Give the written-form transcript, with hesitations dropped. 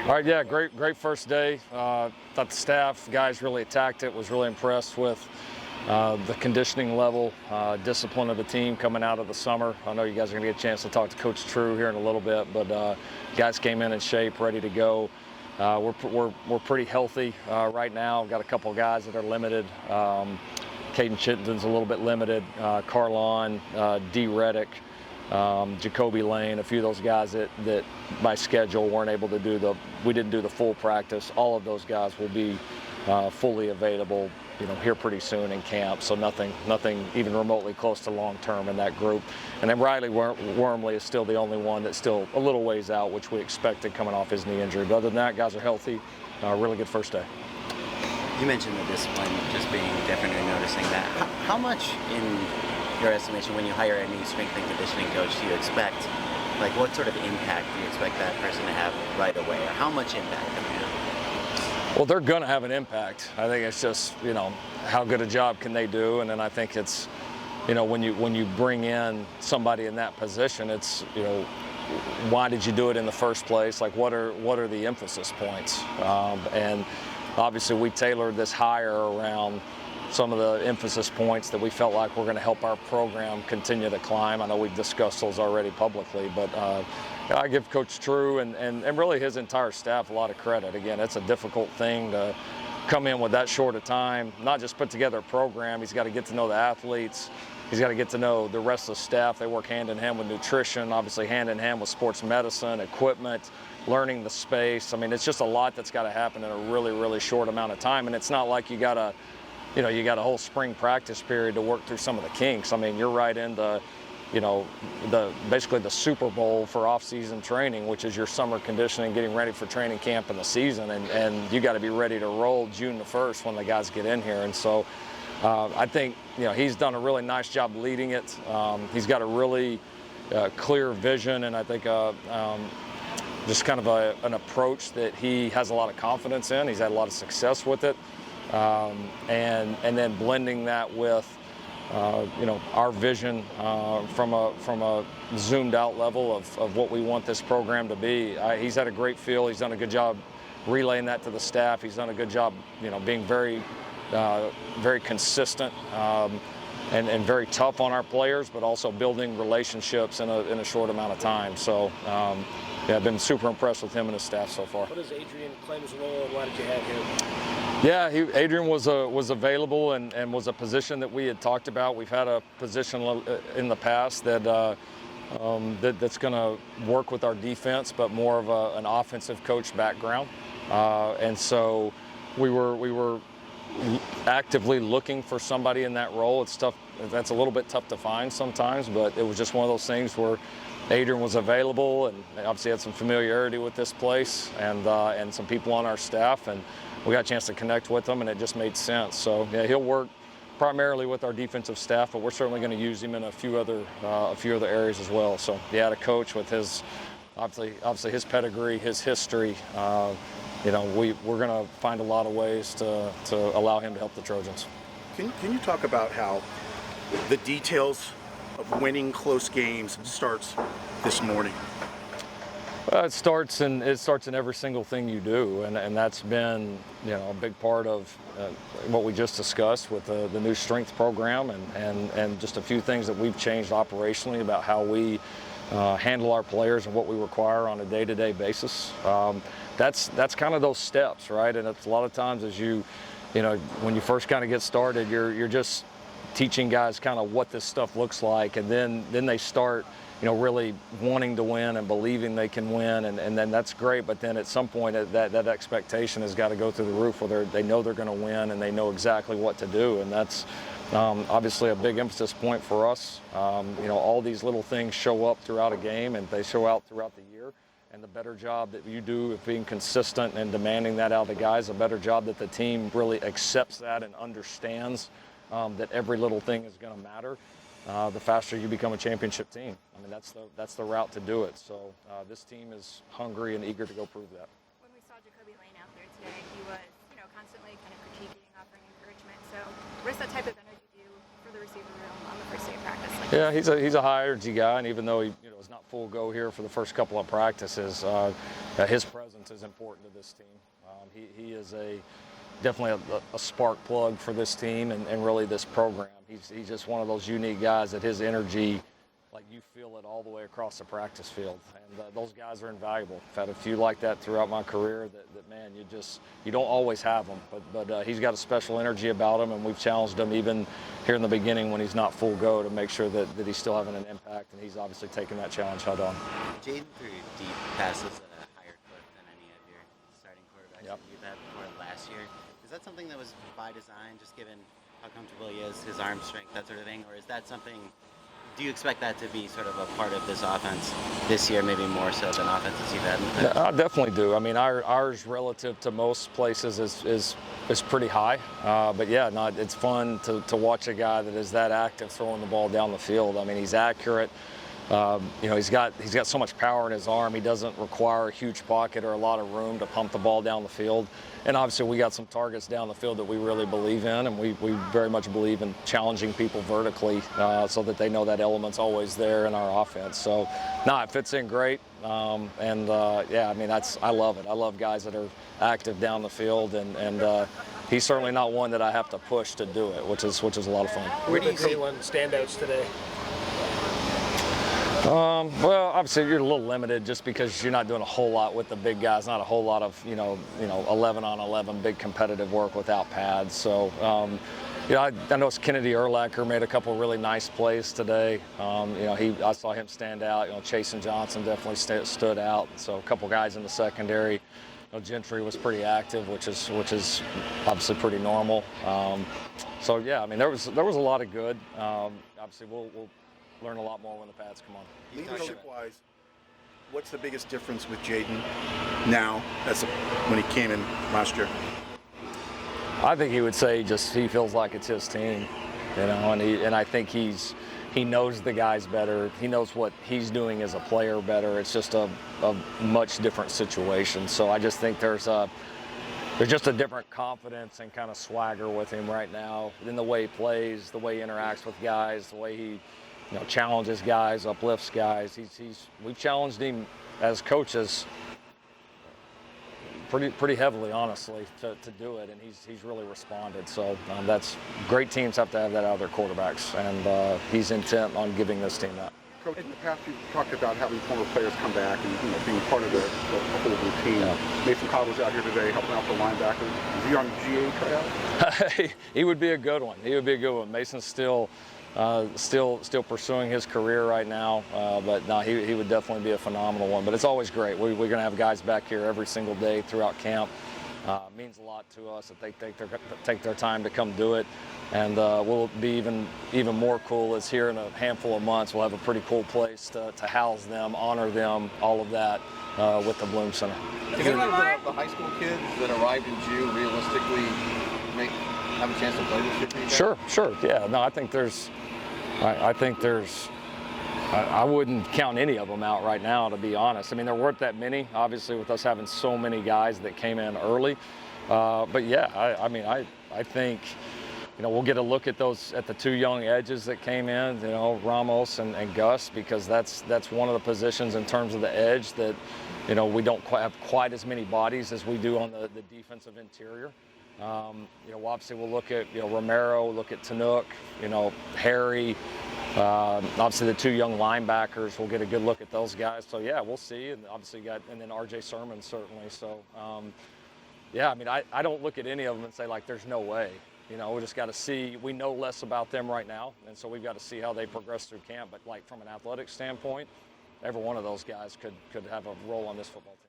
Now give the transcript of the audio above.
All right, yeah, great first day. Thought the staff, guys really attacked it, was really impressed with the conditioning level, discipline of the team coming out of the summer. I know you guys are going to get a chance to talk to Coach True here in a little bit, but guys came in shape, ready to go. We're pretty healthy right now. We've got a couple of guys that are limited. Caden Chittenden's a little bit limited. Carlon, D. Reddick, Jacoby Lane, a few of those guys that by schedule weren't able to we didn't do the full practice. All of those guys will be fully available, here pretty soon in camp. So nothing even remotely close to long term in that group. And then Riley Wormley is still the only one that's still a little ways out, which we expected coming off his knee injury. But other than that, guys are healthy. Really good first day. You mentioned the discipline just being different and noticing that. How much, in your estimation, when you hire a new strength and conditioning coach, do you expect, what sort of impact do you expect that person to have right away, or how much impact can they have? Well, they're going to have an impact. I think it's just, how good a job can they do, and then I think it's, when you bring in somebody in that position, it's, why did you do it in the first place? What are the emphasis points? And obviously, we tailored this hire around some of the emphasis points that we felt like were going to help our program continue to climb. I know we've discussed those already publicly, but I give Coach True and really his entire staff a lot of credit. Again, it's a difficult thing to come in with that short a time, not just put together a program. He's got to get to know the athletes. He's got to get to know the rest of the staff. They work hand in hand with nutrition, obviously hand in hand with sports medicine, equipment, learning the space. I mean, it's just a lot that's got to happen in a really, really short amount of time. And it's not like you got a whole spring practice period to work through some of the kinks. I mean, you're right into, basically the Super Bowl for off-season training, which is your summer conditioning, getting ready for training camp in the season. And you got to be ready to roll June the 1st when the guys get in here. And so I think, he's done a really nice job leading it. He's got a really clear vision, and I think just kind of an approach that he has a lot of confidence in. He's had a lot of success with it. And then blending that with, our vision from a zoomed out level of what we want this program to be. He's had a great feel. He's done a good job relaying that to the staff. He's done a good job, being very consistent and very tough on our players, but also building relationships in a short amount of time. So, I've been super impressed with him and his staff so far. What does Adrian claim his role, and why did you have him? Yeah, Adrian was available and was a position that we had talked about. We've had a position in the past that's going to work with our defense, but more of an offensive coach background. And so we were actively looking for somebody in that role. It's tough. That's a little bit tough to find sometimes, but it was just one of those things where Adrian was available and obviously had some familiarity with this place and some people on our staff, and we got a chance to connect with him, and it just made sense. So yeah, he'll work primarily with our defensive staff, but we're certainly going to use him in a few other areas as well. So yeah, a coach with his obviously his pedigree, his history. We're going to find a lot of ways to allow him to help the Trojans. Can you talk about how the details of winning close games starts this morning? It starts in every single thing you do, and that's been a big part of what we just discussed with the new strength program and just a few things that we've changed operationally about how we handle our players and what we require on a day-to-day basis. That's kind of those steps, right? And it's a lot of times as when you first kind of get started, you're just teaching guys kind of what this stuff looks like, and then they start really wanting to win and believing they can win, and then that's great. But then at some point that expectation has got to go through the roof where they know they're going to win and they know exactly what to do, and that's obviously a big emphasis point for us. All these little things show up throughout a game, and they show out throughout the year. And the better job that you do of being consistent and demanding that out of the guys, the better job that the team really accepts that and understands that every little thing is going to matter, the faster you become a championship team. I mean, that's the route to do it. So this team is hungry and eager to go prove that. When we saw Jacoby Lane out there today, he was, constantly kind of critiquing, offering encouragement. So what does that type of energy do for the receiving room on the first day of practice? Like Yeah, he's a high energy guy, and even though he is not full go here for the first couple of practices, his presence is important to this team. He is definitely a spark plug for this team and really this program. He's just one of those unique guys that his energy, like you feel it all the way across the practice field, and those guys are invaluable. I've had a few like that throughout my career that man, you don't always have them, but he's got a special energy about him, and we've challenged him even here in the beginning when he's not full go to make sure that he's still having an impact, and he's obviously taking that challenge head on. Jaden threw deep passes at a higher clip than any of your starting quarterbacks Yep. that you've had before last year. Is that something that was by design, just given how comfortable he is, his arm strength, that sort of thing, or is that something? Do you expect that to be sort of a part of this offense this year, maybe more so than offenses you've had in the past? I definitely do. I mean, ours relative to most places is pretty high. But yeah, no, it's fun to watch a guy that is that active throwing the ball down the field. I mean, he's accurate. He's got so much power in his arm. He doesn't require a huge pocket or a lot of room to pump the ball down the field. And obviously, we got some targets down the field that we really believe in, and we very much believe in challenging people vertically so that they know that element's always there in our offense. So, it fits in great. I mean, I love it. I love guys that are active down the field, and he's certainly not one that I have to push to do it, which is a lot of fun. Where do you see standouts today? Well, obviously you're a little limited just because you're not doing a whole lot with the big guys. Not a whole lot of 11-on-11 big competitive work without pads. So I know Kennedy Urlacher made a couple really nice plays today. I saw him stand out. Chase and Johnson definitely stood out. So a couple guys in the secondary. Gentry was pretty active, which is obviously pretty normal. So yeah, I mean there was a lot of good. Obviously we'll learn a lot more when the pads come on. Leadership-wise, what's the biggest difference with Jaden now when he came in last year? I think he would say he feels like it's his team, and I think he knows the guys better. He knows what he's doing as a player better. It's just a much different situation. So I just think there's just a different confidence and kind of swagger with him right now in the way he plays, the way he interacts with guys, the way he challenges guys, uplifts guys. We've challenged him as coaches pretty heavily, honestly, to do it, and he's really responded. So that's great. Teams have to have that out of their quarterbacks, and he's intent on giving this team that. Coach, in the past you've talked about having former players come back and being part of the whole routine. Yeah. Mason Cobb was out here today helping out the linebacker. Is he on GA tryout? He would be a good one. Mason's still pursuing his career right now, but no, he would definitely be a phenomenal one. But it's always great. We're going to have guys back here every single day throughout camp. It means a lot to us that they take their time to come do it, and we'll be even more cool as here in a handful of months we'll have a pretty cool place to house them, honor them, all of that with the Bloom Center. Do any of the high school kids that arrived in June realistically have a chance to play this year for you guys? Sure. Yeah. No, I think I wouldn't count any of them out right now, to be honest. I mean, there weren't that many, obviously, with us having so many guys that came in early. But yeah, I think, we'll get a look at the two young edges that came in, Ramos and Gus, because that's one of the positions in terms of the edge that, we don't have quite as many bodies as we do on the defensive interior. Obviously we'll look at Romero, look at Tanuk, Harry, obviously the two young linebackers. We'll get a good look at those guys. So yeah, we'll see. And obviously and then R.J. Sermon certainly. So I don't look at any of them and say there's no way. We just got to see. We know less about them right now, and so we've got to see how they progress through camp. But from an athletic standpoint, every one of those guys could have a role on this football team.